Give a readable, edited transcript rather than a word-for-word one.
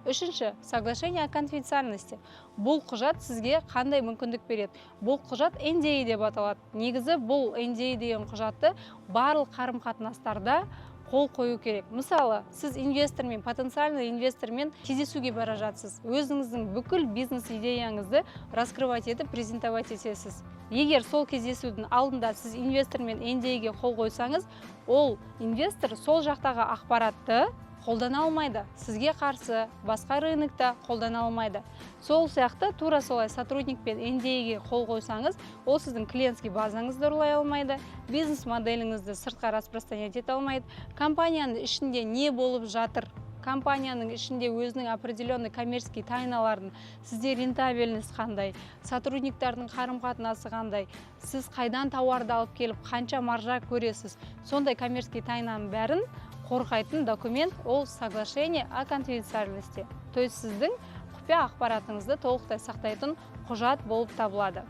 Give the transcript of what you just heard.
Үшінші, соглашение о конфиденциальности. Бұл құжат сізге қандай мүмкіндік береді? Бұл құжат NDA деп аталады. Негізі бұл NDA деген құжатты барлық қарым-қатынастарда қол қою керек. Мысалы, сіз инвестормен, потенциальный инвестормен кездесуге бара жатсыз. Өзіңіздің бүкіл бизнес идеяңызды раскрывать етіп, презентовать етесіз. Егер сол кездесудің алдында сіз инвестормен NDA-ге қол қойсаңыз, ол инвестор сол жақтағы ақпаратты қолдана алмайды. Сізге қарсы басқа рынокта қолдана алмайды. Сол сияқты тура солай сотрудникпен NDA-ге қол қойсаңыз, ол сіздің клиентский базаңызды ұрлай алмайды, бизнес моделіңізді сыртқа распространять ете алмайды, компанияның ішінде не болып жатыр, компанияның ішінде өзінің определенный коммерческий тайналарын, сізде рентабельность қандай, сотрудниктардың қарым-қатынасы қандай, сіз қайдан тауарды алып келіп, қанша маржа көресіз, сондай коммерческий тайнаның бәрін қорғайтын документ ол соглашение о конфиденциальности. То есть сіздің құпия ақпаратыңызды толықтай сақтайтын құжат болып табылады.